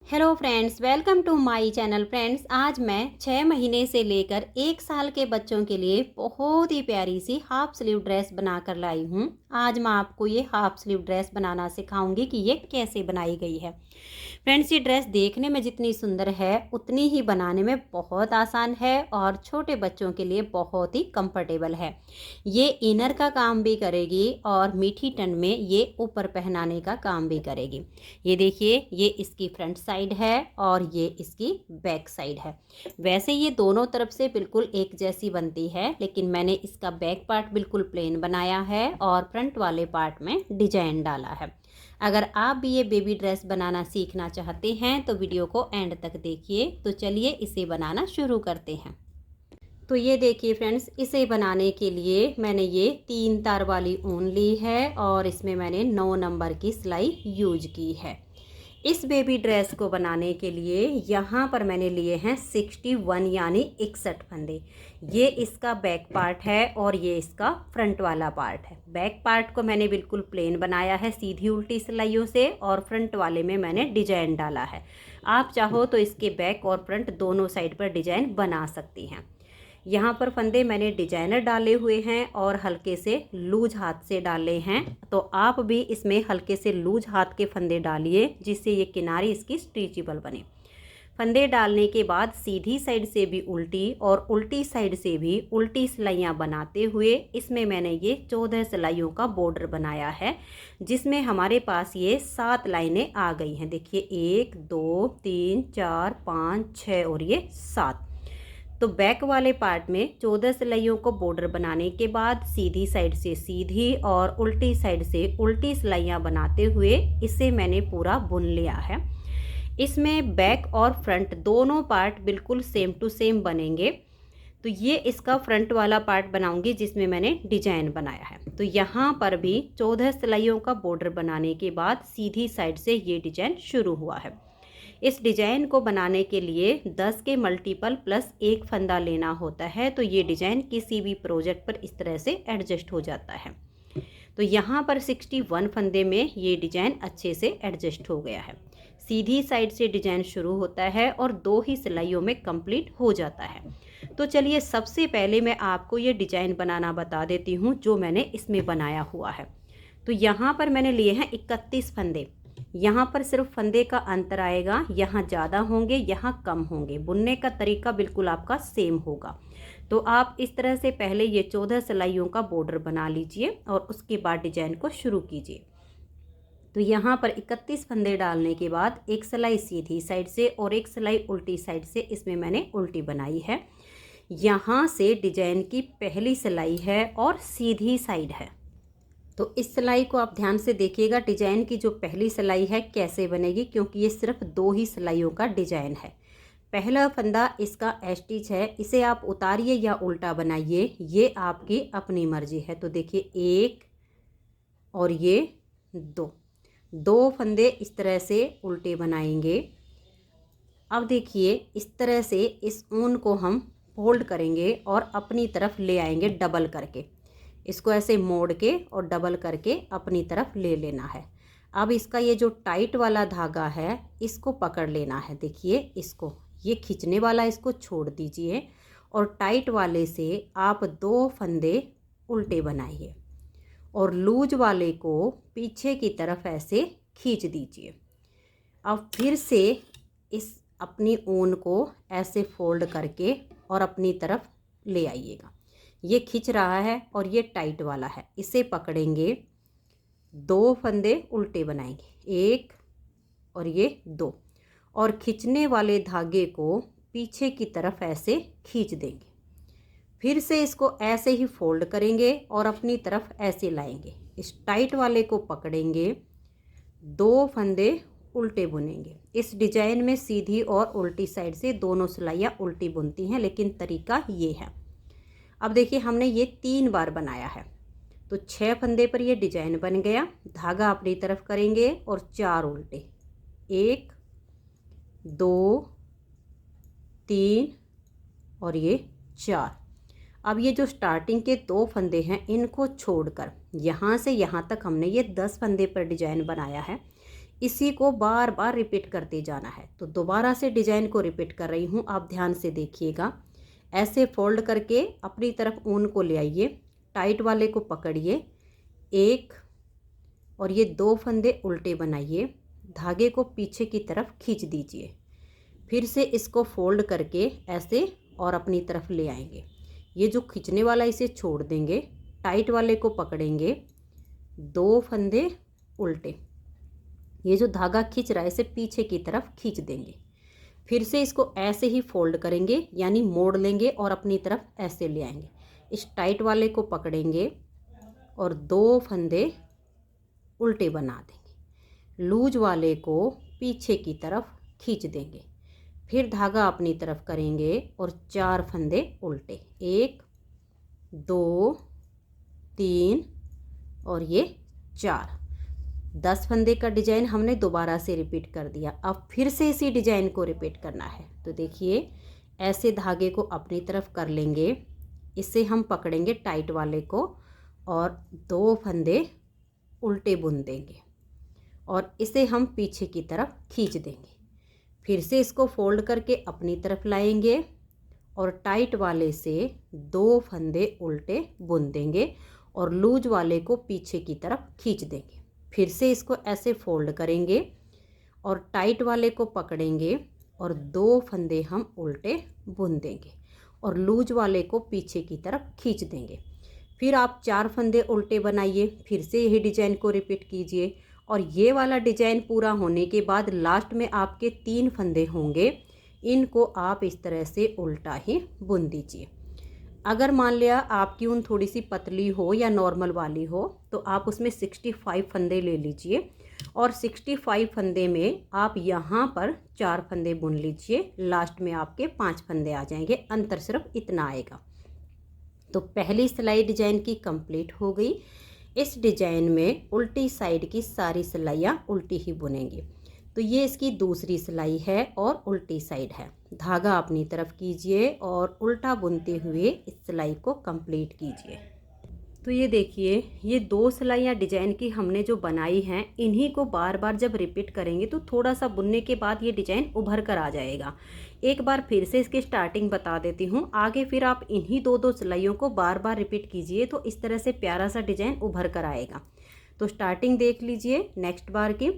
Hello friends, welcome to my channel. Friends, आज मैं 6 महीने से लेकर 1 साल के बच्चों के लिए बहुत ही प्यारी सी हाफ स्लीव ड्रेस बनाकर लाई हूँ। आज मैं आपको ये हाफ स्लीव ड्रेस बनाना सिखाऊंगी कि ये कैसे बनाई गई है। फ्रेंड्स, ये ड्रेस देखने में जितनी सुंदर है उतनी ही बनाने में बहुत आसान है और छोटे बच्चों के लिए बहुत ही कंफर्टेबल है। ये इनर का काम भी करेगी और मीठी टन में ये ऊपर पहनाने का काम भी करेगी। ये देखिए, ये इसकी फ्रंट साइड है और ये इसकी बैक साइड है। वैसे ये दोनों तरफ से बिल्कुल एक जैसी बनती है, लेकिन मैंने इसका बैक पार्ट बिल्कुल प्लेन बनाया है और फ्रंट वाले पार्ट में डिजाइन डाला है। अगर आप भी ये बेबी ड्रेस बनाना सीखना चाहते हैं तो वीडियो को एंड तक देखिए। तो चलिए इसे बनाना शुरू करते हैं। तो ये देखिए फ्रेंड्स, इसे बनाने के लिए मैंने ये 3 तार वाली ऊन ली है और इसमें मैंने 9 नंबर की सिलाई यूज की है। इस बेबी ड्रेस को बनाने के लिए यहाँ पर मैंने लिए हैं 61 यानी 61 फंदे। ये इसका बैक पार्ट है और ये इसका फ्रंट वाला पार्ट है। बैक पार्ट को मैंने बिल्कुल प्लेन बनाया है सीधी उल्टी सिलाइयों से और फ्रंट वाले में मैंने डिजाइन डाला है। आप चाहो तो इसके बैक और फ्रंट दोनों साइड पर डिजाइन बना सकती हैं। यहाँ पर फंदे मैंने डिजाइनर डाले हुए हैं और हल्के से लूज हाथ से डाले हैं। तो आप भी इसमें हल्के से लूज हाथ के फंदे डालिए जिससे ये किनारी इसकी स्ट्रेचेबल बने। फंदे डालने के बाद सीधी साइड से भी उल्टी और उल्टी साइड से भी उल्टी सिलाइयाँ बनाते हुए इसमें मैंने ये 14 सिलाइयों का बॉर्डर बनाया है, जिसमें हमारे पास ये 7 लाइनें आ गई हैं। देखिए 1 2 3 4 5 6 और ये 7। तो बैक वाले पार्ट में 14 सिलाइयों को बॉर्डर बनाने के बाद सीधी साइड से सीधी और उल्टी साइड से उल्टी सिलाइयाँ बनाते हुए इसे मैंने पूरा बुन लिया है। इसमें बैक और फ्रंट दोनों पार्ट बिल्कुल सेम टू सेम बनेंगे। तो ये इसका फ्रंट वाला पार्ट बनाऊंगी जिसमें मैंने डिजाइन बनाया है। तो यहाँ पर भी 14 सिलाइयों का बॉर्डर बनाने के बाद सीधी साइड से ये डिजाइन शुरू हुआ है। इस डिजाइन को बनाने के लिए 10 के मल्टीपल प्लस 1 फंदा लेना होता है। तो ये डिजाइन किसी भी प्रोजेक्ट पर इस तरह से एडजस्ट हो जाता है। तो यहाँ पर 61 फंदे में ये डिजाइन अच्छे से एडजस्ट हो गया है। सीधी साइड से डिजाइन शुरू होता है और 2 ही सिलाइयों में कंप्लीट हो जाता है। तो चलिए सबसे पहले मैं आपको ये डिजाइन बनाना बता देती हूँ जो मैंने इसमें बनाया हुआ है। तो यहाँ पर मैंने लिए हैं 31 फंदे। यहाँ पर सिर्फ फंदे का अंतर आएगा, यहाँ ज़्यादा होंगे यहाँ कम होंगे। बुनने का तरीका बिल्कुल आपका सेम होगा। तो आप इस तरह से पहले ये 14 सिलाइयों का बॉर्डर बना लीजिए और उसके बाद डिजाइन को शुरू कीजिए। तो यहाँ पर 31 फंदे डालने के बाद एक सिलाई सीधी साइड से और एक सिलाई उल्टी साइड से इसमें मैंने उल्टी बनाई है। यहाँ से डिजाइन की पहली सिलाई है और सीधी साइड है। तो इस सिलाई को आप ध्यान से देखिएगा, डिजाइन की जो पहली सिलाई है कैसे बनेगी, क्योंकि ये सिर्फ 2 ही सिलाइयों का डिजाइन है। पहला फंदा इसका स्टिच है, इसे आप उतारिए या उल्टा बनाइए, ये आपकी अपनी मर्जी है। तो देखिए 1 और ये 2 फंदे इस तरह से उल्टे बनाएंगे। अब देखिए इस तरह से इस ऊन को हम फोल्ड करेंगे और अपनी तरफ ले आएंगे डबल करके। इसको ऐसे मोड़ के और डबल करके अपनी तरफ ले लेना है। अब इसका ये जो टाइट वाला धागा है इसको पकड़ लेना है। देखिए इसको, ये खींचने वाला इसको छोड़ दीजिए और टाइट वाले से आप 2 फंदे उल्टे बनाइए और लूज वाले को पीछे की तरफ ऐसे खींच दीजिए। अब फिर से इस अपनी ऊन को ऐसे फोल्ड करके और अपनी तरफ ले आइएगा। ये खींच रहा है और ये टाइट वाला है, इसे पकड़ेंगे, 2 फंदे उल्टे बनाएंगे, 1 और ये 2, और खींचने वाले धागे को पीछे की तरफ ऐसे खींच देंगे। फिर से इसको ऐसे ही फोल्ड करेंगे और अपनी तरफ ऐसे लाएंगे। इस टाइट वाले को पकड़ेंगे, 2 फंदे उल्टे बुनेंगे। इस डिजाइन में सीधी और उल्टी साइड से दोनों सिलाइयाँ उल्टी बुनती हैं, लेकिन तरीका ये है। अब देखिए हमने ये 3 बार बनाया है। तो 6 फंदे पर ये डिजाइन बन गया। धागा अपनी तरफ करेंगे और 4 उल्टे, 1 2 3 और ये 4। अब ये जो स्टार्टिंग के 2 फंदे हैं इनको छोड़कर यहाँ से यहाँ तक हमने ये 10 फंदे पर डिजाइन बनाया है। इसी को बार बार रिपीट करते जाना है। तो दोबारा से डिजाइन को रिपीट कर रही हूँ, आप ध्यान से देखिएगा। ऐसे फोल्ड करके अपनी तरफ ऊन को ले आइए, टाइट वाले को पकड़िए, एक और ये 2 फंदे उल्टे बनाइए, धागे को पीछे की तरफ खींच दीजिए, फिर से इसको फोल्ड करके ऐसे और अपनी तरफ ले आएंगे। ये जो खींचने वाला इसे छोड़ देंगे, टाइट वाले को पकड़ेंगे, 2 फंदे उल्टे, ये जो धागा खींच रहा है इसे पीछे की तरफ खींच देंगे, फिर से इसको ऐसे ही फोल्ड करेंगे यानी मोड़ लेंगे और अपनी तरफ ऐसे ले आएंगे। इस टाइट वाले को पकड़ेंगे और 2 फंदे उल्टे बना देंगे, लूज वाले को पीछे की तरफ खींच देंगे, फिर धागा अपनी तरफ करेंगे और 4 फंदे उल्टे, 1 2 3 और ये 4, 10 फंदे का डिजाइन हमने दोबारा से रिपीट कर दिया। अब फिर से इसी डिजाइन को रिपीट करना है। तो देखिए ऐसे धागे को अपनी तरफ कर लेंगे, इससे हम पकड़ेंगे टाइट वाले को और 2 फंदे उल्टे बुन देंगे और इसे हम पीछे की तरफ खींच देंगे, फिर से इसको फोल्ड करके अपनी तरफ लाएंगे और टाइट वाले से 2 फंदे उल्टे बुन देंगे और लूज वाले को पीछे की तरफ खींच देंगे, फिर से इसको ऐसे फोल्ड करेंगे और टाइट वाले को पकड़ेंगे और 2 फंदे हम उल्टे बुन देंगे और लूज वाले को पीछे की तरफ खींच देंगे। फिर आप 4 फंदे उल्टे बनाइए, फिर से यही डिजाइन को रिपीट कीजिए और ये वाला डिजाइन पूरा होने के बाद लास्ट में आपके 3 फंदे होंगे, इनको आप इस तरह से उल्टा ही बुन दीजिए। अगर मान लिया आपकी ऊन थोड़ी सी पतली हो या नॉर्मल वाली हो तो आप उसमें 65 फंदे ले लीजिए और 65 फंदे में आप यहाँ पर 4 फंदे बुन लीजिए, लास्ट में आपके 5 फंदे आ जाएंगे, अंतर सिर्फ इतना आएगा। तो पहली सिलाई डिजाइन की कंप्लीट हो गई। इस डिजाइन में उल्टी साइड की सारी सिलाइयाँ उल्टी ही बुनेंगे। तो ये इसकी दूसरी सिलाई है और उल्टी साइड है। धागा अपनी तरफ कीजिए और उल्टा बुनते हुए इस सिलाई को कंप्लीट कीजिए। तो ये देखिए, ये 2 सिलाइयाँ डिजाइन की हमने जो बनाई हैं, इन्हीं को बार बार जब रिपीट करेंगे तो थोड़ा सा बुनने के बाद ये डिजाइन उभर कर आ जाएगा। एक बार फिर से इसकी स्टार्टिंग बता देती हूँ, आगे फिर आप इन्हीं 2 सिलाइयों को बार बार रिपीट कीजिए तो इस तरह से प्यारा सा डिजाइन उभर कर आएगा। तो स्टार्टिंग देख लीजिए नेक्स्ट बार की।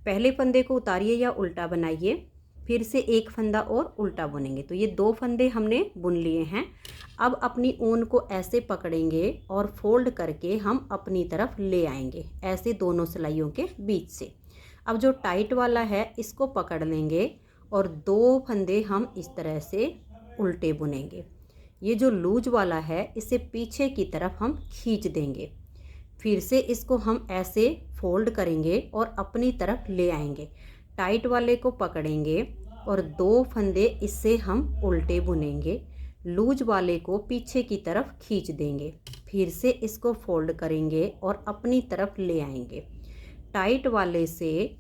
पहले फंदे को उतारिए या उल्टा बनाइए, फिर से 1 फंदा और उल्टा बुनेंगे। तो ये 2 फंदे हमने बुन लिए हैं। अब अपनी ऊन को ऐसे पकड़ेंगे और फोल्ड करके हम अपनी तरफ ले आएंगे, ऐसे दोनों सिलाइयों के बीच से। अब जो टाइट वाला है इसको पकड़ लेंगे और 2 फंदे हम इस तरह से उल्टे बुनेंगे। ये जो लूज वाला है इसे पीछे की तरफ हम खींच देंगे, फिर से इसको हम ऐसे फोल्ड करेंगे और अपनी तरफ ले आएंगे, टाइट वाले को पकड़ेंगे और 2 फंदे इससे हम उल्टे बुनेंगे, लूज वाले को पीछे की तरफ खींच देंगे, फिर से इसको फोल्ड करेंगे और अपनी तरफ ले आएंगे, टाइट वाले से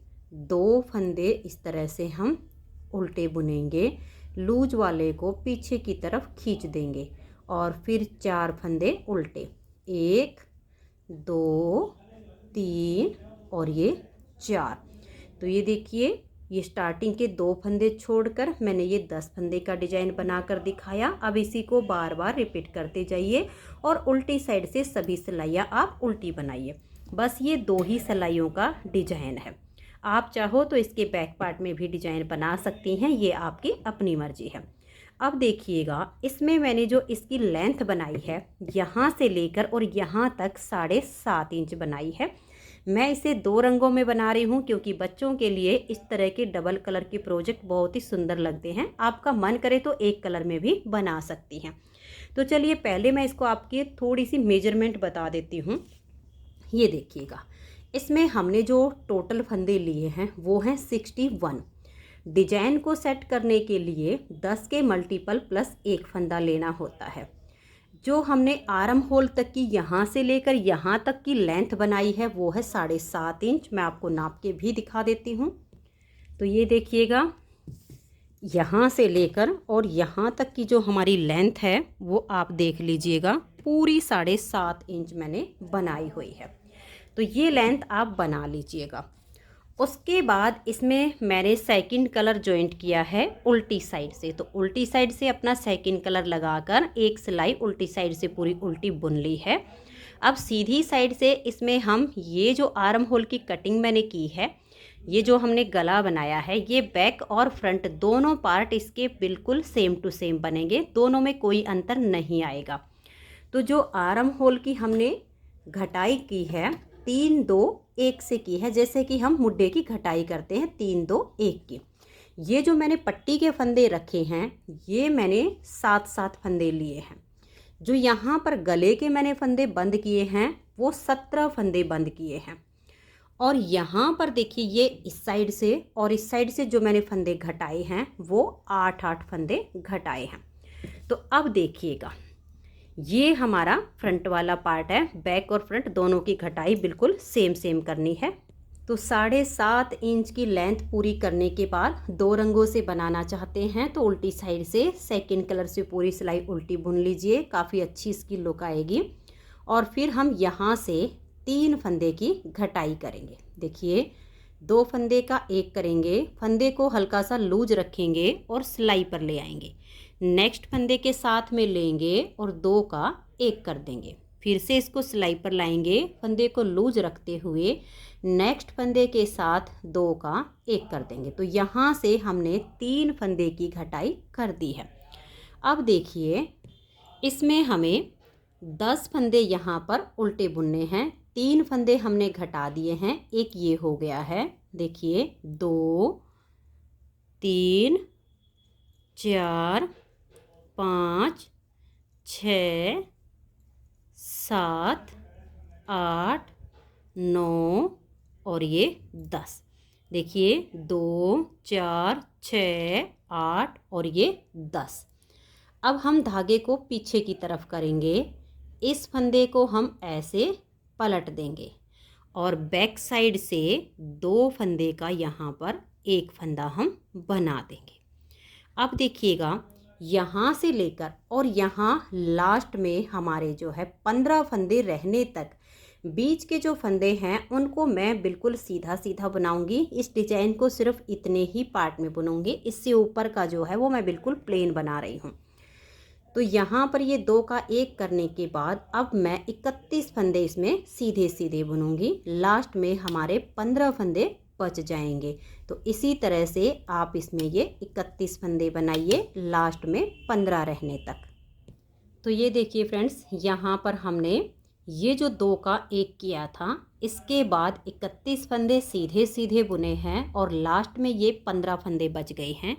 2 फंदे इस तरह से हम उल्टे बुनेंगे, लूज वाले को पीछे की तरफ खींच देंगे और फिर 4 फंदे उल्टे, 1 2 3 और ये 4। तो ये देखिए, ये स्टार्टिंग के 2 फंदे छोड़कर मैंने ये 10 फंदे का डिजाइन बनाकर दिखाया। अब इसी को बार बार रिपीट करते जाइए और उल्टी साइड से सभी सिलाइयाँ आप उल्टी बनाइए। बस ये 2 ही सिलाइयों का डिजाइन है। आप चाहो तो इसके बैक पार्ट में भी डिजाइन बना सकती हैं, ये आपकी अपनी मर्जी है। अब देखिएगा, इसमें मैंने जो इसकी लेंथ बनाई है यहाँ से लेकर और यहाँ तक 7.5 इंच बनाई है। मैं इसे 2 रंगों में बना रही हूँ क्योंकि बच्चों के लिए इस तरह के डबल कलर के प्रोजेक्ट बहुत ही सुंदर लगते हैं। आपका मन करे तो एक कलर में भी बना सकती हैं। तो चलिए पहले मैं इसको आपकी थोड़ी सी मेजरमेंट बता देती हूँ। ये देखिएगा, इसमें हमने जो टोटल फंदे लिए हैं वो हैं 61। डिजाइन को सेट करने के लिए 10 के मल्टीपल प्लस 1 फंदा लेना होता है। जो हमने आर्म होल तक की यहाँ से लेकर यहाँ तक की लेंथ बनाई है वो है 7.5 इंच। मैं आपको नाप के भी दिखा देती हूँ। तो ये देखिएगा, यहाँ से लेकर और यहाँ तक की जो हमारी लेंथ है वो आप देख लीजिएगा, पूरी 7.5 इंच मैंने बनाई हुई है। तो ये लेंथ आप बना लीजिएगा उसके बाद इसमें मैंने सेकंड कलर जॉइंट किया है उल्टी साइड से। तो उल्टी साइड से अपना सेकंड कलर लगाकर एक सिलाई उल्टी साइड से पूरी उल्टी बुन ली है। अब सीधी साइड से इसमें हम ये जो आर्म होल की कटिंग मैंने की है, ये जो हमने गला बनाया है, ये बैक और फ्रंट दोनों पार्ट इसके बिल्कुल सेम टू सेम बनेंगे, दोनों में कोई अंतर नहीं आएगा। तो जो आर्म होल की हमने घटाई की है 3 2 1 से की है, जैसे कि हम मुड्ढे की घटाई करते हैं 3 2 1 की। ये जो मैंने पट्टी के फंदे रखे हैं, ये मैंने 7 फंदे लिए हैं। जो यहाँ पर गले के मैंने फंदे बंद किए हैं वो 17 फंदे बंद किए हैं। और यहाँ पर देखिए ये इस साइड से और इस साइड से जो मैंने फंदे घटाए हैं वो 8 फंदे घटाए हैं। तो अब देखिएगा, ये हमारा फ्रंट वाला पार्ट है, बैक और फ्रंट दोनों की घटाई बिल्कुल सेम सेम करनी है। तो 7.5 इंच की लेंथ पूरी करने के बाद 2 रंगों से बनाना चाहते हैं तो उल्टी साइड से सेकंड कलर से पूरी सिलाई उल्टी बुन लीजिए, काफ़ी अच्छी इसकी लुक आएगी। और फिर हम यहाँ से 3 फंदे की घटाई करेंगे। देखिए 2 फंदे का 1 करेंगे, फंदे को हल्का सा लूज रखेंगे और सिलाई पर ले आएंगे। नेक्स्ट फंदे के साथ में लेंगे और 2 का 1 कर देंगे। फिर से इसको सिलाई पर लाएंगे, फंदे को लूज रखते हुए नेक्स्ट फंदे के साथ 2 का 1 कर देंगे। तो यहाँ से हमने 3 फंदे की घटाई कर दी है। अब देखिए इसमें हमें 10 फंदे यहाँ पर उल्टे बुनने हैं। 3 फंदे हमने घटा दिए हैं, एक ये हो गया है। देखिए 2 3 4 5 6 7 8 9 और ये 10। देखिए 2 4 6 8 और ये 10। अब हम धागे को पीछे की तरफ करेंगे, इस फंदे को हम ऐसे पलट देंगे और बैक साइड से 2 फंदे का यहाँ पर 1 फंदा हम बना देंगे। अब देखिएगा यहाँ से लेकर और यहाँ लास्ट में हमारे जो है 15 फंदे रहने तक बीच के जो फंदे हैं उनको मैं बिल्कुल सीधा सीधा बनाऊंगी। इस डिजाइन को सिर्फ इतने ही पार्ट में बुनूंगी, इससे ऊपर का जो है वो मैं बिल्कुल प्लेन बना रही हूँ। तो यहाँ पर ये 2 का 1 करने के बाद अब मैं 31 फंदे इसमें सीधे सीधे बुनूंगी। लास्ट में हमारे 15 फंदे बच जाएंगे। तो इसी तरह से आप इसमें ये 31 फंदे बनाइए, लास्ट में 15 रहने तक। तो ये देखिए फ्रेंड्स, यहाँ पर हमने ये जो 2 का 1 किया था, इसके बाद 31 फंदे सीधे सीधे बुने हैं और लास्ट में ये 15 फंदे बच गए हैं।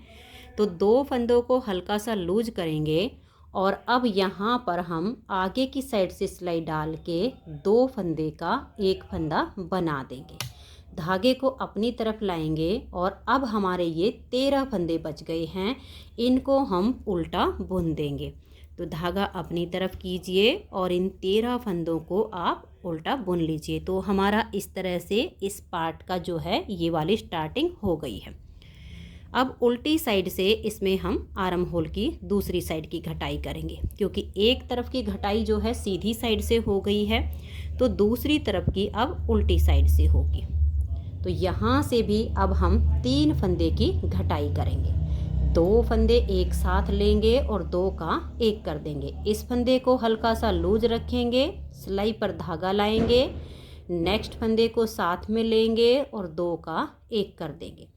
तो 2 फंदों को हल्का सा लूज करेंगे और अब यहाँ पर हम आगे की साइड से सिलाई डाल के 2 फंदे का 1 फंदा बना देंगे। धागे को अपनी तरफ लाएंगे और अब हमारे ये 13 फंदे बच गए हैं, इनको हम उल्टा बुन देंगे। तो धागा अपनी तरफ कीजिए और इन 13 फंदों को आप उल्टा बुन लीजिए। तो हमारा इस तरह से इस पार्ट का जो है ये वाली स्टार्टिंग हो गई है। अब उल्टी साइड से इसमें हम आर्म होल की दूसरी साइड की घटाई करेंगे, क्योंकि एक तरफ की घटाई जो है सीधी साइड से हो गई है तो दूसरी तरफ की अब उल्टी साइड से होगी। तो यहाँ से भी अब हम 3 फंदे की घटाई करेंगे। 2 फंदे एक साथ लेंगे और 2 का 1 कर देंगे। इस फंदे को हल्का सा लूज रखेंगे, सिलाई पर धागा लाएंगे, नेक्स्ट फंदे को साथ में लेंगे और 2 का 1 कर देंगे।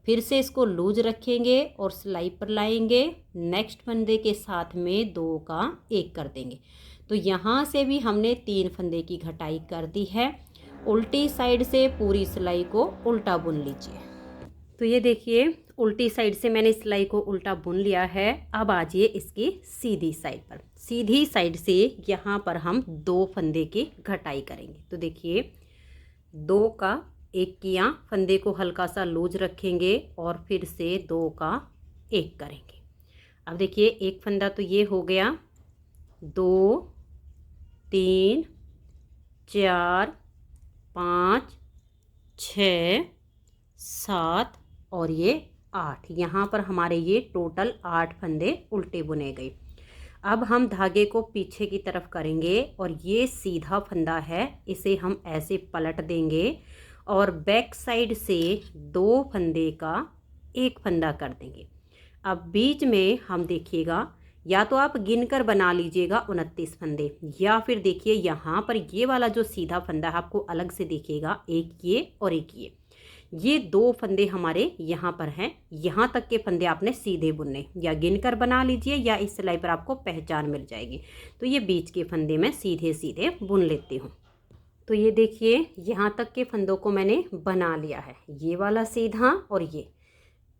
फिर से इसको लूज रखेंगे और सिलाई पर लाएंगे, नेक्स्ट फंदे के साथ में 2 का 1 कर देंगे। तो यहाँ से भी हमने 3 फंदे की घटाई कर दी है। उल्टी साइड से पूरी सिलाई को उल्टा बुन लीजिए। तो ये देखिए उल्टी साइड से मैंने सिलाई को उल्टा बुन लिया है। अब आ जाइए इसकी सीधी साइड पर। सीधी साइड से यहाँ पर हम 2 फंदे की घटाई करेंगे। तो देखिए 2 का 1 किया, फंदे को हल्का सा लूज रखेंगे और फिर से 2 का 1 करेंगे। अब देखिए एक फंदा तो ये हो गया, 2 3 4 5 6 7 और ये 8। यहाँ पर हमारे ये टोटल 8 फंदे उल्टे बुने गए। अब हम धागे को पीछे की तरफ करेंगे और ये सीधा फंदा है, इसे हम ऐसे पलट देंगे और बैक साइड से 2 फंदे का एक फंदा कर देंगे। अब बीच में हम देखिएगा, या तो आप गिनकर बना लीजिएगा 29 फंदे, या फिर देखिए यहाँ पर ये वाला जो सीधा फंदा है आपको अलग से दिखेगा, एक ये और एक ये 2 फंदे हमारे यहाँ पर हैं। यहाँ तक के फंदे आपने सीधे बुनने, या गिनकर बना लीजिए या इस सिलाई पर आपको पहचान मिल जाएगी। तो ये बीच के फंदे मैं सीधे सीधे बुन लेती हूँ। तो ये देखिए यहाँ तक के फंदों को मैंने बना लिया है, ये वाला सीधा और ये।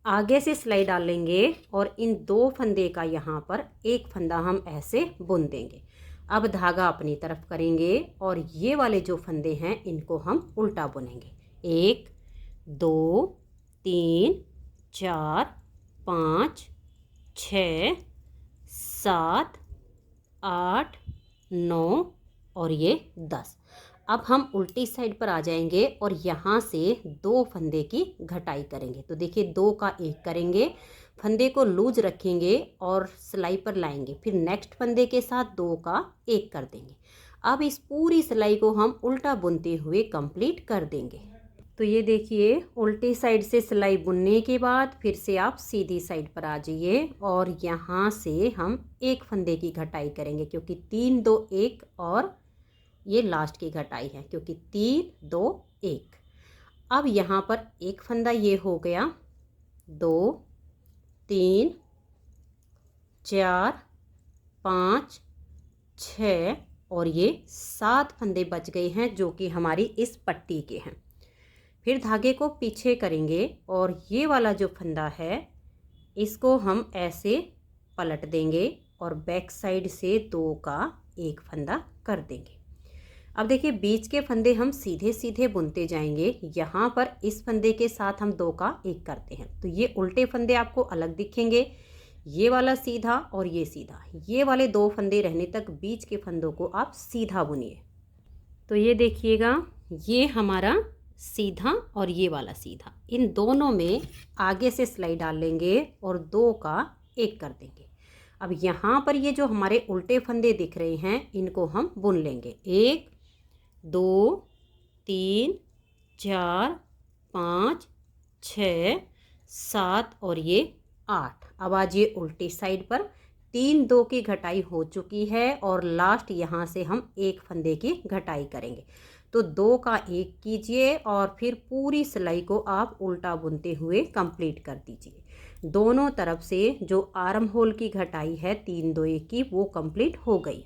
आगे से सिलाई डालेंगे और इन 2 फंदे का यहाँ पर एक फंदा हम ऐसे बुन देंगे। अब धागा अपनी तरफ करेंगे और ये वाले जो फंदे हैं इनको हम उल्टा बुनेंगे। 1 2 3 4 5 6 7 8 9 और ये 10। अब हम उल्टी साइड पर आ जाएंगे और यहाँ से 2 फंदे की घटाई करेंगे। तो देखिए 2 का 1 करेंगे, फंदे को लूज रखेंगे और सिलाई पर लाएंगे, फिर नेक्स्ट फंदे के साथ 2 का 1 कर देंगे। अब इस पूरी सिलाई को हम उल्टा बुनते हुए कंप्लीट कर देंगे। तो ये देखिए उल्टी साइड से सिलाई बुनने के बाद फिर से आप सीधी साइड पर आ जाइए और यहाँ से हम 1 फंदे की घटाई करेंगे, क्योंकि 3 2 1 और ये लास्ट की घटाई है, क्योंकि 3 2 1। अब यहाँ पर एक फंदा ये हो गया, 2 3 4 5 6 और ये 7 फंदे बच गए हैं जो कि हमारी इस पट्टी के हैं। फिर धागे को पीछे करेंगे और ये वाला जो फंदा है इसको हम ऐसे पलट देंगे और बैक साइड से 2 का 1 फंदा कर देंगे। अब देखिए बीच के फंदे हम सीधे सीधे बुनते जाएंगे। यहाँ पर इस फंदे के साथ हम 2 का 1 करते हैं, तो ये उल्टे फंदे आपको अलग दिखेंगे, ये वाला सीधा और ये सीधा। ये वाले 2 फंदे रहने तक बीच के फंदों को आप सीधा बुनिए। तो ये देखिएगा ये हमारा सीधा और ये वाला सीधा, इन दोनों में आगे से सिलाई डाल लेंगे और 2 का 1 कर देंगे। अब यहाँ पर ये जो हमारे उल्टे फंदे दिख रहे हैं इनको हम बुन लेंगे। 1 2 3 4 5 6 7 और ये 8। अब आज ये उल्टी साइड पर 3 2 की घटाई हो चुकी है और लास्ट यहाँ से हम 1 फंदे की घटाई करेंगे। तो 2 का 1 कीजिए और फिर पूरी सिलाई को आप उल्टा बुनते हुए कंप्लीट कर दीजिए। दोनों तरफ से जो आर्म होल की घटाई है 3 2 1 की वो कंप्लीट हो गई।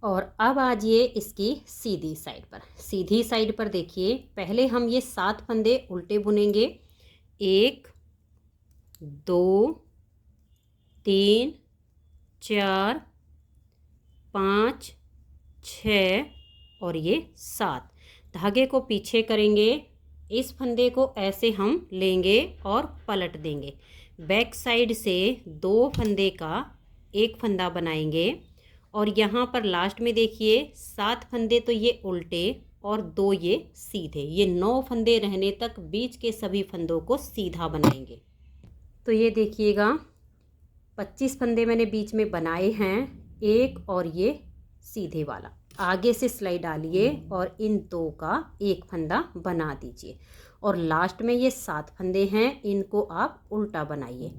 और अब आजिए इसकी सीधी साइड पर। सीधी साइड पर देखिए पहले हम ये 7 फंदे उल्टे बुनेंगे। 1 2 3 4 5 6 और ये 7। धागे को पीछे करेंगे, इस फंदे को ऐसे हम लेंगे और पलट देंगे। बैक साइड से 2 फंदे का 1 फंदा बनाएंगे और यहाँ पर लास्ट में देखिए 7 फंदे तो ये उल्टे और 2 ये सीधे, ये 9 फंदे रहने तक बीच के सभी फंदों को सीधा बनाएंगे। तो ये देखिएगा 25 फंदे मैंने बीच में बनाए हैं, 1 और ये सीधे वाला। आगे से सिलाई डालिए और इन 2 का 1 फंदा बना दीजिए और लास्ट में ये 7 फंदे हैं इनको आप उल्टा बनाइए।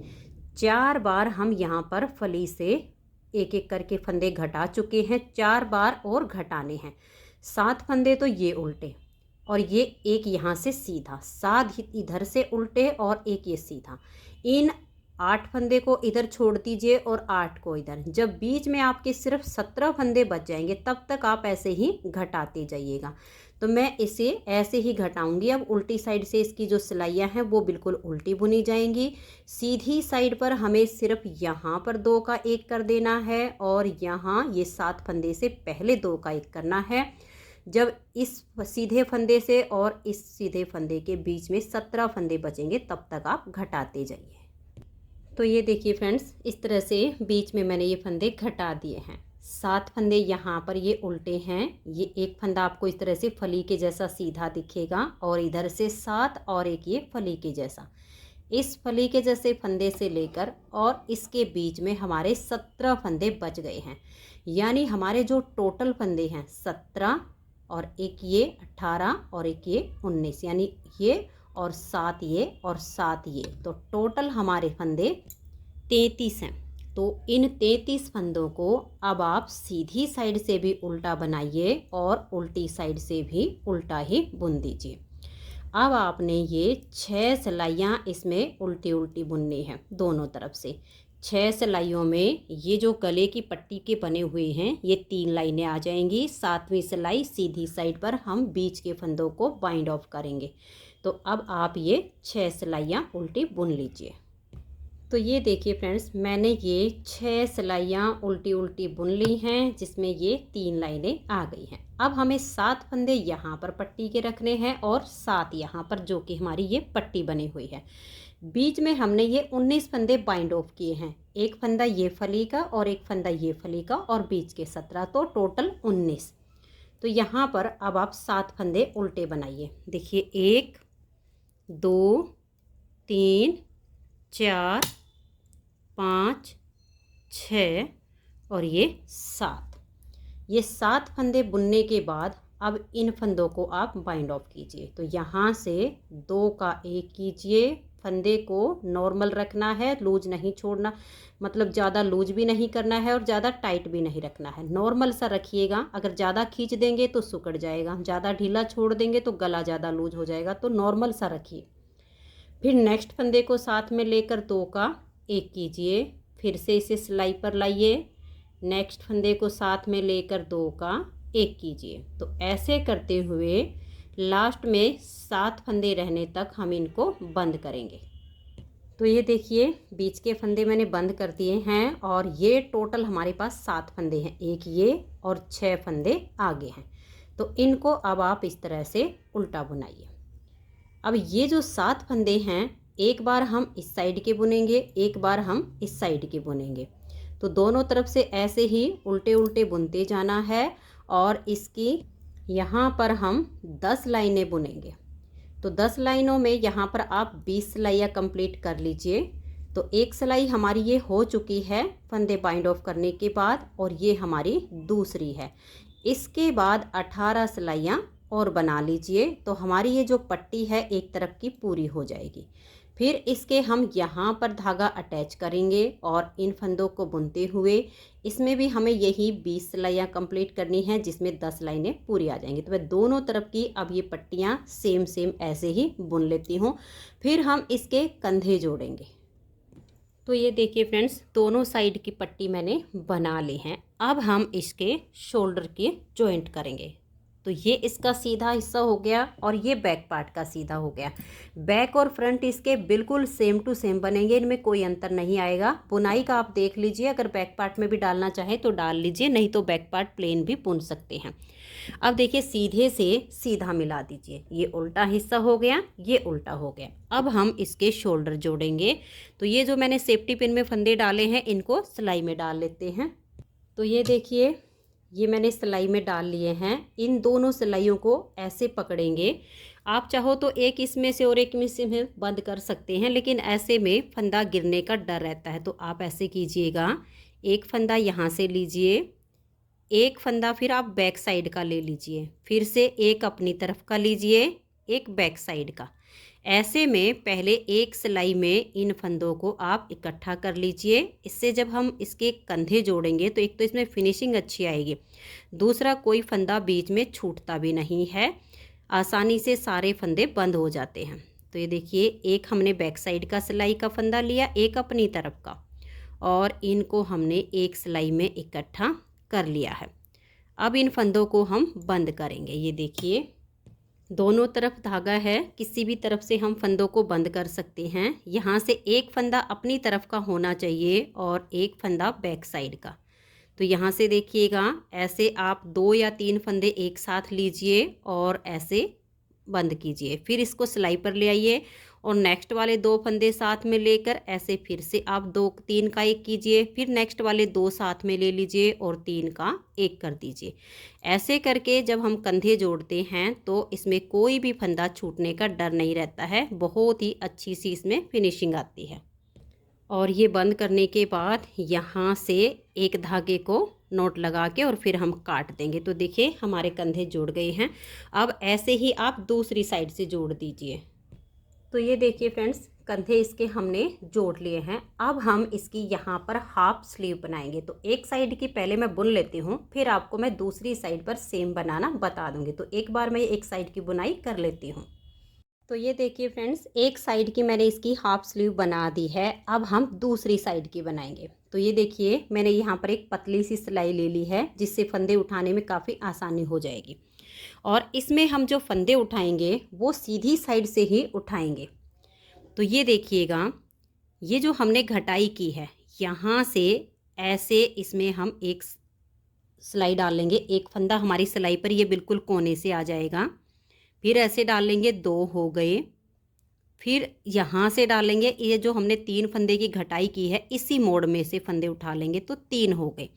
4 बार हम यहाँ पर फली से एक एक करके फंदे घटा चुके हैं, 4 बार और घटाने हैं। 7 फंदे तो ये उल्टे और ये एक यहाँ से सीधा, 7 इधर से उल्टे और एक ये सीधा। इन 8 फंदे को इधर छोड़ दीजिए और 8 को इधर। जब बीच में आपके सिर्फ 17 फंदे बच जाएंगे तब तक आप ऐसे ही घटाते जाइएगा। तो मैं इसे ऐसे ही घटाऊंगी। अब उल्टी साइड से इसकी जो सिलाइयाँ हैं वो बिल्कुल उल्टी बुनी जाएंगी। सीधी साइड पर हमें सिर्फ यहाँ पर 2 का 1 कर देना है और यहाँ ये 7 फंदे से पहले 2 का 1 करना है। जब इस सीधे फंदे से और इस सीधे फंदे के बीच में 17 फंदे बचेंगे तब तक आप घटाते जाइए। तो ये देखिए फ्रेंड्स, इस तरह से बीच में मैंने ये फंदे घटा दिए हैं। 7 फंदे यहाँ पर ये उल्टे हैं, ये एक फंदा आपको इस तरह से फली के जैसा सीधा दिखेगा और इधर से 7 और एक ये फली के जैसा। इस फली के जैसे फंदे से लेकर और इसके बीच में हमारे 17 फंदे बच गए हैं, यानी हमारे जो टोटल फंदे हैं 17 और एक ये 18 और एक ये 19, यानी ये और 7 ये और 7 ये, तो टोटल हमारे फंदे 33 हैं। तो इन 33 फंदों को अब आप सीधी साइड से भी उल्टा बनाइए और उल्टी साइड से भी उल्टा ही बुन दीजिए। अब आपने ये 6 सिलाइयाँ इसमें उल्टी उल्टी बुननी है दोनों तरफ से। 6 सिलाइयों में ये जो गले की पट्टी के बने हुए हैं ये 3 लाइनें आ जाएंगी। 7वीं सिलाई सीधी साइड पर हम बीच के फंदों को बाइंड ऑफ करेंगे। तो अब आप ये 6 सिलाइयाँ उल्टी बुन लीजिए। तो ये देखिए फ्रेंड्स, मैंने ये 6 सिलाइयाँ उल्टी उल्टी बुन ली हैं, जिसमें ये 3 लाइनें आ गई हैं। अब हमें 7 फंदे यहाँ पर पट्टी के रखने हैं और 7 यहाँ पर, जो कि हमारी ये पट्टी बनी हुई है। बीच में हमने ये 19 फंदे बाइंड ऑफ किए हैं। एक फंदा ये फली का और एक फंदा ये फली का और बीच के 17, तो टोटल 19। तो यहाँ पर अब आप 7 फंदे उल्टे बनाइए। देखिए 1 2 3 4 5 6 और ये 7। ये 7 फंदे बुनने के बाद अब इन फंदों को आप बाइंड ऑफ कीजिए। तो यहाँ से 2 का 1 कीजिए। फंदे को नॉर्मल रखना है, लूज नहीं छोड़ना, मतलब ज़्यादा लूज भी नहीं करना है और ज़्यादा टाइट भी नहीं रखना है। नॉर्मल सा रखिएगा। अगर ज़्यादा खींच देंगे तो सिकुड़ जाएगा, ज़्यादा ढीला छोड़ देंगे तो गला ज़्यादा लूज हो जाएगा। तो नॉर्मल सा रखिए। फिर नेक्स्ट फंदे को साथ में लेकर 2 का 1 कीजिए। फिर से इसे सिलाई पर लाइए। नेक्स्ट फंदे को साथ में लेकर 2 का 1 कीजिए। तो ऐसे करते हुए लास्ट में 7 फंदे रहने तक हम इनको बंद करेंगे। तो ये देखिए बीच के फंदे मैंने बंद कर दिए हैं और ये टोटल हमारे पास 7 फंदे हैं। एक ये और 6 फंदे आगे हैं। तो इनको अब आप इस तरह से उल्टा बुनाइए। अब ये जो 7 फंदे हैं, एक बार हम इस साइड के बुनेंगे, एक बार हम इस साइड के बुनेंगे। तो दोनों तरफ से ऐसे ही उल्टे उल्टे बुनते जाना है और इसकी यहाँ पर हम 10 लाइनें बुनेंगे। तो 10 लाइनों में यहाँ पर आप 20 सिलाइयाँ कंप्लीट कर लीजिए। तो एक सिलाई हमारी ये हो चुकी है फंदे बाइंड ऑफ करने के बाद, और ये हमारी दूसरी है। इसके बाद 18 सिलाइयाँ और बना लीजिए। तो हमारी ये जो पट्टी है एक तरफ की पूरी हो जाएगी। फिर इसके हम यहाँ पर धागा अटैच करेंगे और इन फंदों को बुनते हुए इसमें भी हमें यही 20 सिलाइयाँ कंप्लीट करनी है, जिसमें 10 लाइनें पूरी आ जाएंगी। तो मैं दोनों तरफ की अब ये पट्टियाँ सेम ऐसे ही बुन लेती हूँ। फिर हम इसके कंधे जोड़ेंगे। तो ये देखिए फ्रेंड्स, दोनों साइड की पट्टी मैंने बना ली है। अब हम इसके शोल्डर के जॉइंट करेंगे। तो ये इसका सीधा हिस्सा हो गया और ये बैक पार्ट का सीधा हो गया। बैक और फ्रंट इसके बिल्कुल सेम टू सेम बनेंगे, इनमें कोई अंतर नहीं आएगा। बुनाई का आप देख लीजिए, अगर बैक पार्ट में भी डालना चाहे तो डाल लीजिए, नहीं तो बैक पार्ट प्लेन भी बुन सकते हैं। अब देखिए सीधे से सीधा मिला दीजिए। ये उल्टा हिस्सा हो गया, ये उल्टा हो गया। अब हम इसके शोल्डर जोड़ेंगे। तो ये जो मैंने सेफ्टी पिन में फंदे डाले हैं, इनको सिलाई में डाल लेते हैं। तो ये देखिए, ये मैंने सिलाई में डाल लिए हैं। इन दोनों सिलाइयों को ऐसे पकड़ेंगे। आप चाहो तो एक इसमें से और एक में बंद कर सकते हैं, लेकिन ऐसे में फंदा गिरने का डर रहता है। तो आप ऐसे कीजिएगा, एक फंदा यहाँ से लीजिए, एक फंदा फिर आप बैक साइड का ले लीजिए, फिर से एक अपनी तरफ का लीजिए, एक बैक साइड का। ऐसे में पहले एक सिलाई में इन फंदों को आप इकट्ठा कर लीजिए। इससे जब हम इसके कंधे जोड़ेंगे तो एक तो इसमें फिनिशिंग अच्छी आएगी, दूसरा कोई फंदा बीच में छूटता भी नहीं है, आसानी से सारे फंदे बंद हो जाते हैं। तो ये देखिए, एक हमने बैक साइड का सिलाई का फंदा लिया, एक अपनी तरफ का, और इनको हमने एक सिलाई में इकट्ठा कर लिया है। अब इन फंदों को हम बंद करेंगे। ये देखिए, दोनों तरफ धागा है, किसी भी तरफ से हम फंदों को बंद कर सकते हैं। यहाँ से एक फंदा अपनी तरफ का होना चाहिए और एक फंदा बैक साइड का। तो यहाँ से देखिएगा, ऐसे आप 2 या 3 फंदे एक साथ लीजिए और ऐसे बंद कीजिए। फिर इसको सिलाई पर ले आइए और नेक्स्ट वाले 2 फंदे साथ में लेकर ऐसे फिर से आप 2-3 का 1 कीजिए। फिर नेक्स्ट वाले 2 साथ में ले लीजिए और 3 का 1 कर दीजिए। ऐसे करके जब हम कंधे जोड़ते हैं तो इसमें कोई भी फंदा छूटने का डर नहीं रहता है। बहुत ही अच्छी सी इसमें फिनिशिंग आती है। और ये बंद करने के बाद यहाँ से एक धागे को नोट लगा के और फिर हम काट देंगे। तो देखिए हमारे कंधे जुड़ गए हैं। अब ऐसे ही आप दूसरी साइड से जोड़ दीजिए। तो ये देखिए फ्रेंड्स, कंधे इसके हमने जोड़ लिए हैं। अब हम इसकी यहाँ पर हाफ स्लीव बनाएंगे। तो एक साइड की पहले मैं बुन लेती हूँ, फिर आपको मैं दूसरी साइड पर सेम बनाना बता दूँगी। तो एक बार मैं एक साइड की बुनाई कर लेती हूँ। तो ये देखिए फ्रेंड्स, एक साइड की मैंने इसकी हाफ स्लीव बना दी है। अब हम दूसरी साइड की बनाएंगे। तो ये देखिए मैंने यहाँ पर एक पतली सी सिलाई ले ली है, जिससे फंदे उठाने में काफ़ी आसानी हो जाएगी। और इसमें हम जो फंदे उठाएंगे वो सीधी साइड से ही उठाएंगे। तो ये देखिएगा, ये जो हमने घटाई की है, यहाँ से ऐसे इसमें हम एक सिलाई डाल लेंगे। एक फंदा हमारी सिलाई पर ये बिल्कुल कोने से आ जाएगा। फिर ऐसे डाल लेंगे, 2 हो गए। फिर यहाँ से डालेंगे, ये जो हमने 3 फंदे की घटाई की है इसी मोड़ में से फंदे उठा लेंगे, तो 3 हो गए।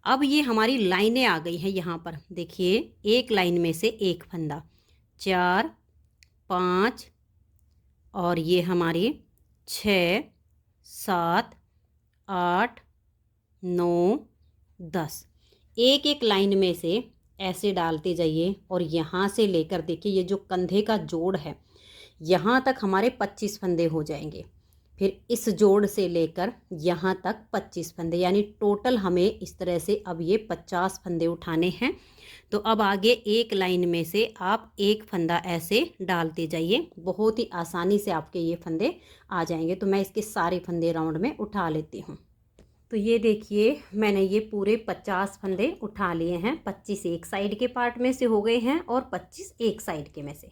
अब ये हमारी लाइनें आ गई हैं। यहाँ पर देखिए एक लाइन में से एक फंदा, 4 5 और ये हमारी 6 7 8 9 10, एक एक लाइन में से ऐसे डालते जाइए। और यहाँ से लेकर देखिए ये जो कंधे का जोड़ है, यहाँ तक हमारे 25 फंदे हो जाएंगे। फिर इस जोड़ से लेकर यहाँ तक 25 फंदे, यानी टोटल हमें इस तरह से अब ये 50 फंदे उठाने हैं। तो अब आगे एक लाइन में से आप एक फंदा ऐसे डालते जाइए। बहुत ही आसानी से आपके ये फंदे आ जाएंगे। तो मैं इसके सारे फंदे राउंड में उठा लेती हूँ। तो ये देखिए मैंने ये पूरे 50 फंदे उठा लिए हैं। 25 एक साइड के पार्ट में से हो गए हैं और 25 एक साइड के में से।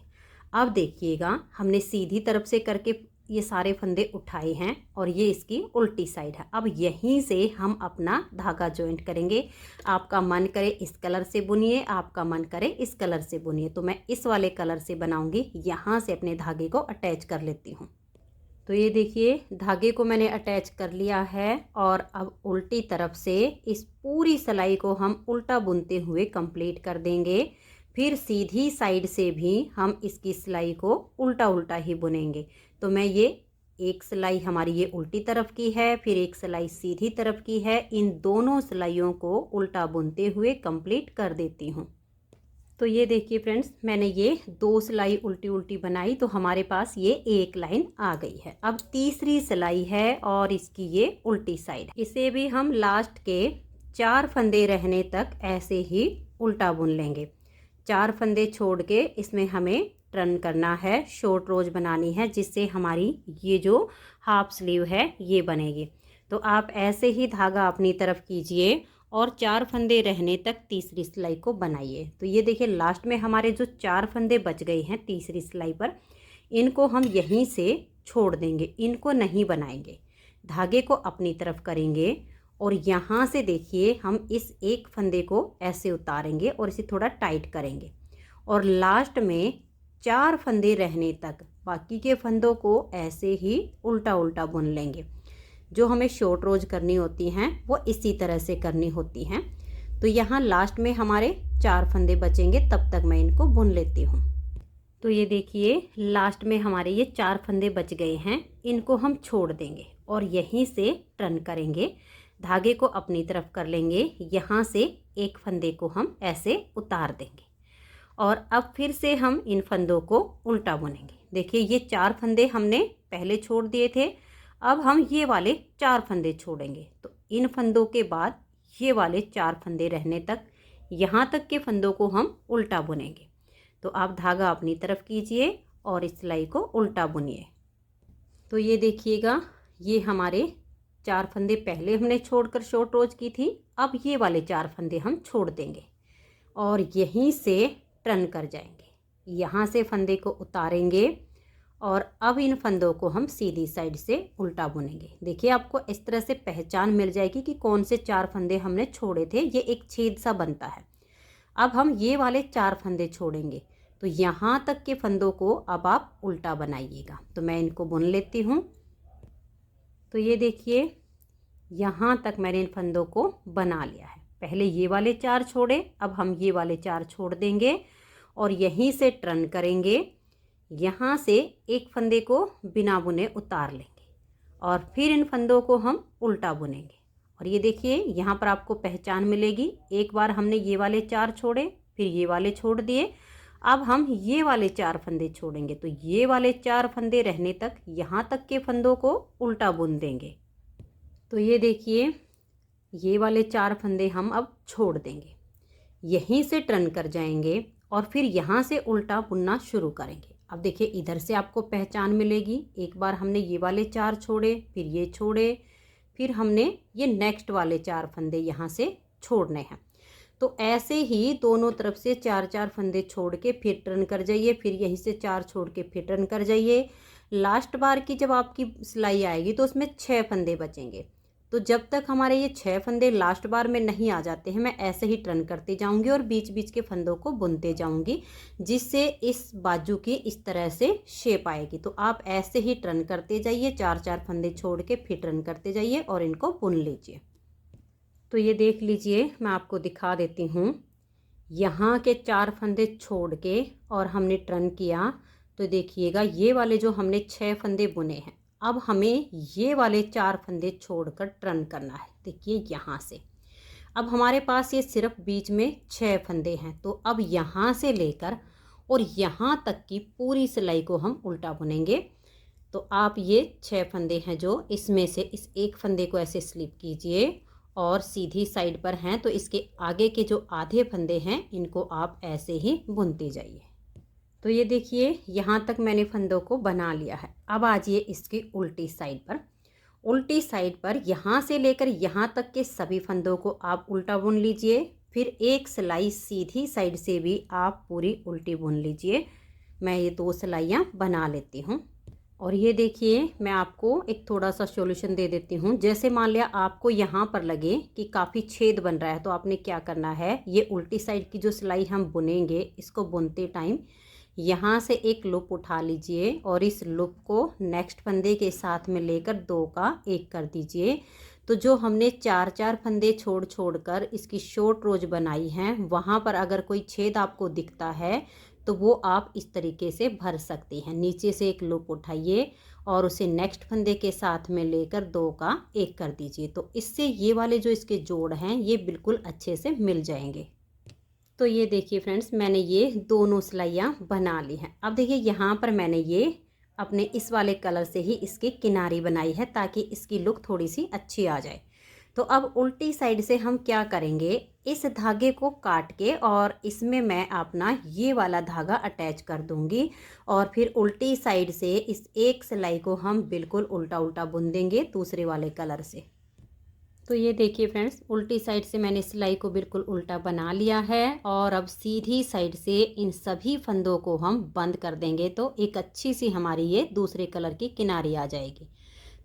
अब देखिएगा हमने सीधी तरफ से करके ये सारे फंदे उठाए हैं और ये इसकी उल्टी साइड है। अब यहीं से हम अपना धागा जॉइंट करेंगे। आपका मन करे इस कलर से बुनिए, आपका मन करे इस कलर से बुनिए। तो मैं इस वाले कलर से बनाऊंगी। यहाँ से अपने धागे को अटैच कर लेती हूँ। तो ये देखिए धागे को मैंने अटैच कर लिया है और अब उल्टी तरफ से इस पूरी सिलाई को हम उल्टा बुनते हुए कंप्लीट कर देंगे। फिर सीधी साइड से भी हम इसकी सिलाई को उल्टा उल्टा ही बुनेंगे। तो मैं ये एक सिलाई हमारी ये उल्टी तरफ की है, फिर एक सिलाई सीधी तरफ की है। इन दोनों सिलाइयों को उल्टा बुनते हुए कंप्लीट कर देती हूँ। तो ये देखिए फ्रेंड्स, मैंने ये 2 सिलाई उल्टी उल्टी बनाई, तो हमारे पास ये एक लाइन आ गई है। अब तीसरी सिलाई है और इसकी ये उल्टी साइड। इसे भी हम लास्ट के 4 फंदे रहने तक ऐसे ही उल्टा बुन लेंगे। 4 फंदे छोड़ के इसमें हमें टर्न करना है, शॉर्ट रोज बनानी है, जिससे हमारी ये जो हाफ स्लीव है ये बनेगी। तो आप ऐसे ही धागा अपनी तरफ कीजिए और 4 फंदे रहने तक तीसरी सिलाई को बनाइए। तो ये देखिए लास्ट में हमारे जो 4 फंदे बच गए हैं तीसरी सिलाई पर, इनको हम यहीं से छोड़ देंगे, इनको नहीं बनाएंगे। धागे को अपनी तरफ करेंगे और यहाँ से देखिए हम इस एक फंदे को ऐसे उतारेंगे और इसे थोड़ा टाइट करेंगे। और लास्ट में 4 फंदे रहने तक बाकी के फंदों को ऐसे ही उल्टा उल्टा बुन लेंगे। जो हमें शॉर्ट रोज करनी होती हैं वो इसी तरह से करनी होती हैं। तो यहाँ लास्ट में हमारे 4 फंदे बचेंगे, तब तक मैं इनको बुन लेती हूँ। तो ये देखिए लास्ट में हमारे ये 4 फंदे बच गए हैं, इनको हम छोड़ देंगे और यहीं से टर्न करेंगे। धागे को अपनी तरफ कर लेंगे, यहाँ से एक फंदे को हम ऐसे उतार देंगे और अब फिर से हम इन फंदों को उल्टा बुनेंगे। देखिए ये 4 फंदे हमने पहले छोड़ दिए थे, अब हम ये वाले 4 फंदे छोड़ेंगे। तो इन फंदों के बाद ये वाले 4 फंदे रहने तक, यहाँ तक के फंदों को हम उल्टा बुनेंगे। तो आप धागा अपनी तरफ कीजिए और इस सिलाई को उल्टा बुनिए। तो ये देखिएगा ये हमारे 4 फंदे पहले हमने छोड़कर शॉर्ट रोज की थी, अब ये वाले 4 फंदे हम छोड़ देंगे और यहीं से टर्न कर जाएंगे। यहाँ से फंदे को उतारेंगे और अब इन फंदों को हम सीधी साइड से उल्टा बुनेंगे। देखिए आपको इस तरह से पहचान मिल जाएगी कि कौन से 4 फंदे हमने छोड़े थे। ये एक छेद सा बनता है। अब हम ये वाले 4 फंदे छोड़ेंगे, तो यहाँ तक के फंदों को अब आप उल्टा बनाइएगा। तो मैं इनको बुन लेती हूँ। तो ये देखिए यहाँ तक मैंने इन फंदों को बना लिया है। पहले ये वाले 4 छोड़े, अब हम ये वाले 4 छोड़ देंगे और यहीं से टर्न करेंगे। यहाँ से एक फंदे को बिना बुने उतार लेंगे और फिर इन फंदों को हम उल्टा बुनेंगे और ये देखिए यहाँ पर आपको पहचान मिलेगी। एक बार हमने ये वाले 4 छोड़े, फिर ये वाले छोड़ दिए, अब हम ये वाले 4 फंदे छोड़ेंगे। तो ये वाले 4 फंदे रहने तक यहाँ तक के फंदों को उल्टा बुन देंगे। तो ये देखिए ये वाले 4 फंदे हम अब छोड़ देंगे, यहीं से टर्न कर जाएंगे और फिर यहाँ से उल्टा बुनना शुरू करेंगे। अब देखिए इधर से आपको पहचान मिलेगी। एक बार हमने ये वाले 4 छोड़े, फिर ये छोड़े, फिर हमने ये नेक्स्ट वाले 4 फंदे यहाँ से छोड़ने हैं। तो ऐसे ही दोनों तरफ से 4-4 फंदे छोड़ के फिर टर्न कर जाइए, फिर यहीं से 4 छोड़ के फिर टर्न कर जाइए। लास्ट बार की जब आपकी सिलाई आएगी तो उसमें 6 फंदे बचेंगे। तो जब तक हमारे ये 6 फंदे लास्ट बार में नहीं आ जाते हैं, मैं ऐसे ही टर्न करती जाऊंगी और बीच बीच के फंदों को बुनते जाऊंगी, जिससे इस बाजू की इस तरह से शेप आएगी। तो आप ऐसे ही टर्न करते जाइए, 4-4 फंदे छोड़ के फिर टर्न करते जाइए और इनको बुन लीजिए। तो ये देख लीजिए, मैं आपको दिखा देती हूँ। यहाँ के 4 फंदे छोड़ के और हमने टर्न किया, तो देखिएगा ये वाले जो हमने 6 फंदे बुने हैं, अब हमें ये वाले 4 फंदे छोड़कर टर्न करना है। देखिए यहाँ से अब हमारे पास ये सिर्फ बीच में 6 फंदे हैं। तो अब यहाँ से लेकर और यहाँ तक की पूरी सिलाई को हम उल्टा बुनेंगे। तो आप ये 6 फंदे हैं जो, इसमें से इस एक फंदे को ऐसे स्लिप कीजिए और सीधी साइड पर हैं, तो इसके आगे के जो आधे फंदे हैं इनको आप ऐसे ही बुनते जाइए। तो ये देखिए यहाँ तक मैंने फंदों को बना लिया है। अब आ जाइए इसकी उल्टी साइड पर। उल्टी साइड पर यहाँ से लेकर यहाँ तक के सभी फंदों को आप उल्टा बुन लीजिए। फिर एक सिलाई सीधी साइड से भी आप पूरी उल्टी बुन लीजिए। मैं ये 2 सिलाइयाँ बना लेती हूँ। और ये देखिए मैं आपको एक थोड़ा सा सॉल्यूशन दे देती हूँ। जैसे मान लिया आपको यहाँ पर लगे कि काफ़ी छेद बन रहा है, तो आपने क्या करना है, ये उल्टी साइड की जो सिलाई हम बुनेंगे, इसको बुनते टाइम यहाँ से एक लूप उठा लीजिए और इस लूप को नेक्स्ट फंदे के साथ में लेकर 2 का 1 कर दीजिए। तो जो हमने 4-4 फंदे छोड़ छोड़ कर इसकी शॉर्ट रोज बनाई हैं, वहाँ पर अगर कोई छेद आपको दिखता है तो वो आप इस तरीके से भर सकती हैं। नीचे से एक लूप उठाइए और उसे नेक्स्ट फंदे के साथ में लेकर 2 का 1 कर दीजिए। तो इससे ये वाले जो इसके जोड़ हैं ये बिल्कुल अच्छे से मिल जाएंगे। तो ये देखिए फ्रेंड्स, मैंने ये दोनों सिलाइयाँ बना ली हैं। अब देखिए यहाँ पर मैंने ये अपने इस वाले कलर से ही इसकी किनारी बनाई है ताकि इसकी लुक थोड़ी सी अच्छी आ जाए। तो अब उल्टी साइड से हम क्या करेंगे, इस धागे को काट के और इसमें मैं अपना ये वाला धागा अटैच कर दूंगी और फिर उल्टी साइड से इस एक सिलाई को हम बिल्कुल उल्टा उल्टा बुन देंगे दूसरे वाले कलर से। तो ये देखिए फ्रेंड्स, उल्टी साइड से मैंने सिलाई को बिल्कुल उल्टा बना लिया है और अब सीधी साइड से इन सभी फंदों को हम बंद कर देंगे। तो एक अच्छी सी हमारी ये दूसरे कलर की किनारी आ जाएगी।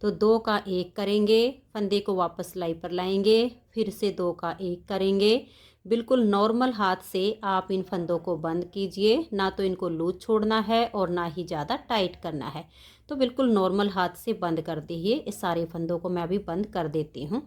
तो 2 का 1 करेंगे, फंदे को वापस सिलाई पर लाएंगे, फिर से 2 का 1 करेंगे। बिल्कुल नॉर्मल हाथ से आप इन फंदों को बंद कीजिए, ना तो इनको लूज छोड़ना है और ना ही ज़्यादा टाइट करना है। तो बिल्कुल नॉर्मल हाथ से बंद कर दीजिए। इस सारे फंदों को मैं अभी बंद कर देती हूँ।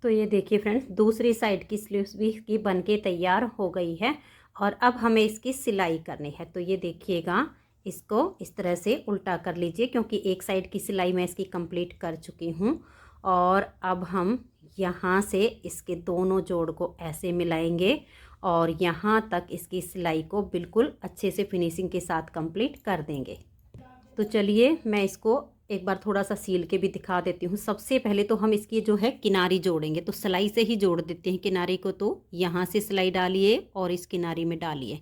तो ये देखिए फ्रेंड्स, दूसरी साइड की स्लीव्स भी इसकी बन के तैयार हो गई है और अब हमें इसकी सिलाई करनी है। तो ये देखिएगा, इसको इस तरह से उल्टा कर लीजिए क्योंकि एक साइड की सिलाई मैं इसकी कंप्लीट कर चुकी हूँ। और अब हम यहाँ से इसके दोनों जोड़ को ऐसे मिलाएंगे और यहाँ तक इसकी सिलाई को बिल्कुल अच्छे से फिनिशिंग के साथ कंप्लीट कर देंगे। तो चलिए मैं इसको एक बार थोड़ा सा सील के भी दिखा देती हूँ। सबसे पहले तो हम इसकी जो है किनारी जोड़ेंगे, तो सिलाई से ही जोड़ देते हैं किनारी को। तो यहाँ से सिलाई डालिए और इस किनारी में डालिए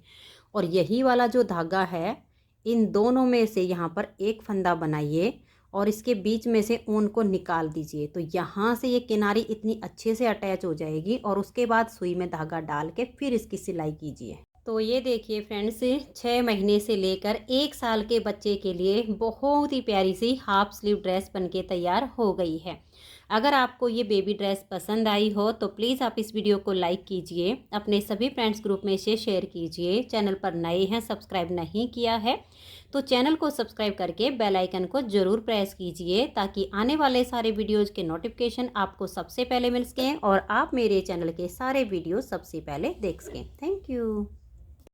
और यही वाला जो धागा है इन दोनों में से यहाँ पर एक फंदा बनाइए और इसके बीच में से ऊन को निकाल दीजिए। तो यहाँ से ये किनारी इतनी अच्छे से अटैच हो जाएगी और उसके बाद सुई में धागा डाल के फिर इसकी सिलाई कीजिए। तो ये देखिए फ्रेंड्स, 6 महीने से लेकर 1 साल के बच्चे के लिए बहुत ही प्यारी सी हाफ स्लीव ड्रेस बनके तैयार हो गई है। अगर आपको ये बेबी ड्रेस पसंद आई हो तो प्लीज़ आप इस वीडियो को लाइक कीजिए, अपने सभी फ्रेंड्स ग्रुप में इसे शेयर कीजिए। चैनल पर नए हैं, सब्सक्राइब नहीं किया है तो चैनल को सब्सक्राइब करके बेल आइकन को ज़रूर प्रेस कीजिए ताकि आने वाले सारे वीडियोज़ के नोटिफिकेशन आपको सबसे पहले मिल सकें और आप मेरे चैनल के सारे वीडियो सबसे पहले देख सकें। Thank you.